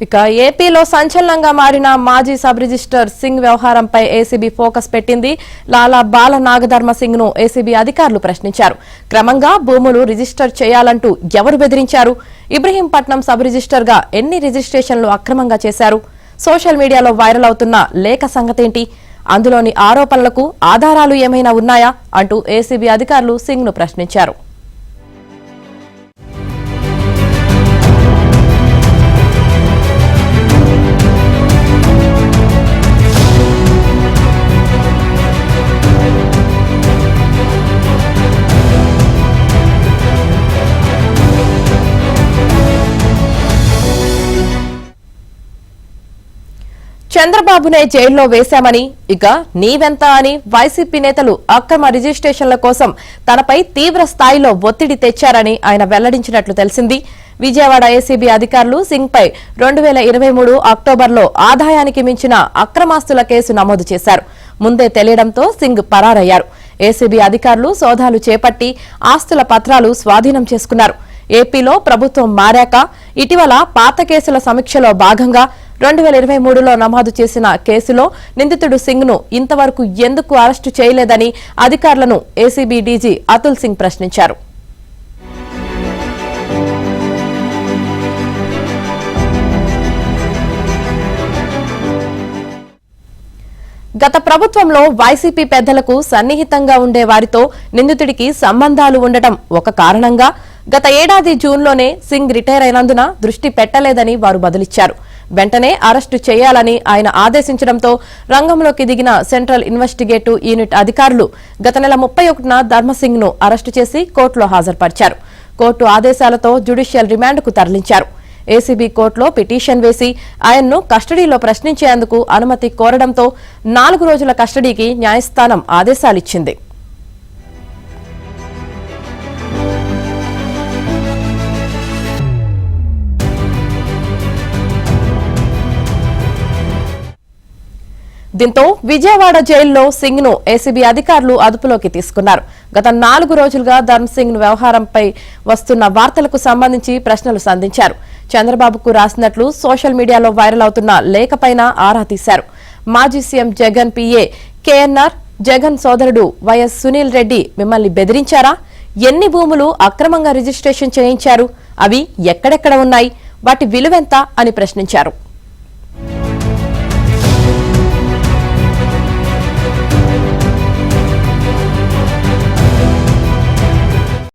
ఇక ఏపీలో సంచలనంగా మారిన మాజీ సబ్ రిజిస్టర్ సింగ్ వ్యవహారంపై ఏసీబీ ఫోకస్ పెట్టింది. లాలా బాల నాగధర్మ సింగ్ ను ఏసీబీ అధికారులు ప్రశ్నించారు. క్రమంగా భూములు రిజిస్టర్ చేయాలంటూ ఎవరు బెదిరించారు? ఇబ్రహీంపట్నం సబ్ రిజిస్టర్ గా ఎన్ని రిజిస్ట్రేషన్లు అక్రమంగా చేశారు? సోషల్ మీడియాలో వైరల్ అవుతున్న లేఖ సంగతేంటి? అందులోని ఆరోపణలకు ఆధారాలు ఏమైనా ఉన్నాయా అంటూ ఏసీబీ అధికారులు సింగ్ ను ప్రశ్నించారు. చంద్రబాబునే జైల్లో వేశామని, ఇక నీవెంత అని వైసీపీ నేతలు అక్రమ రిజిస్ట్రేషన్ల కోసం తనపై తీవ్ర స్థాయిలో ఒత్తిడి తెచ్చారని ఆయన వెల్లడించినట్లు తెలిసింది. విజయవాడ ఏసీబీ అధికారులు సింగ్ పై 2023 అక్టోబర్లో ఆదాయానికి మించిన అక్రమాస్తుల కేసు నమోదు చేశారు. ముందే తెలియడంతో సింగ్ పరారయ్యారు. ఏసీబీ అధికారులు సోదాలు చేపట్టి ఆస్తుల పత్రాలు స్వాధీనం చేసుకున్నారు. ఏపీలో ప్రభుత్వం మారాక ఇటీవల పాత కేసుల సమీక్షలో భాగంగా 2023లో నమోదు చేసిన కేసులో నిందితుడు సింగ్ ను ఇంతవరకు ఎందుకు అరెస్టు చేయలేదని అధికారులను ఏసీబీ డీజీ అతుల్ సింగ్ ప్రశ్నించారు. గత ప్రభుత్వంలో వైసీపీ పెద్దలకు సన్నిహితంగా ఉండే వారితో నిందితుడికి సంబంధాలు ఉండటం ఒక కారణంగా గత ఏడాది జూన్లోనే సింగ్ రిటైర్ అయినందున దృష్టి పెట్టలేదని వారు బదులిచ్చారు. వెంటనే అరెస్టు చేయాలని ఆయన ఆదేశించడంతో రంగంలోకి దిగిన సెంట్రల్ ఇన్వెస్టిగేటివ్ యూనిట్ అధికారులు గత నెల 31న ధర్మసింగ్ ను అరెస్టు చేసి కోర్టులో హాజరుపరిచారు. కోర్టు ఆదేశాలతో జ్యుడిషియల్ రిమాండ్కు తరలించారు. ఏసీబీ కోర్టులో పిటిషన్ వేసి ఆయన్ను కస్టడీలో ప్రశ్నించేందుకు అనుమతి కోరడంతో 4 రోజుల కస్టడీకి న్యాయస్థానం ఆదేశాలిచ్చింది. దీంతో విజయవాడ జైల్లో సింగ్ ను ఏసీబీ అధికారులు అదుపులోకి తీసుకున్నారు. గత 4 రోజులుగా ధర్మసింగ్ వ్యవహారంపై వస్తున్న వార్తలకు సంబంధించి ప్రశ్నలు సంధించారు. చంద్రబాబుకు రాసినట్లు సోషల్ మీడియాలో వైరల్ అవుతున్న లేఖపైన ఆరా తీశారు. మాజీ CM Jagan PA KNR, Jagan సోదరుడు వైఎస్ సునీల్ రెడ్డి మిమ్మల్ని బెదిరించారా? ఎన్ని భూములు అక్రమంగా రిజిస్ట్రేషన్ చేయించారు? అవి ఎక్కడెక్కడ ఉన్నాయి? వాటి విలువెంత అని ప్రశ్నించారు.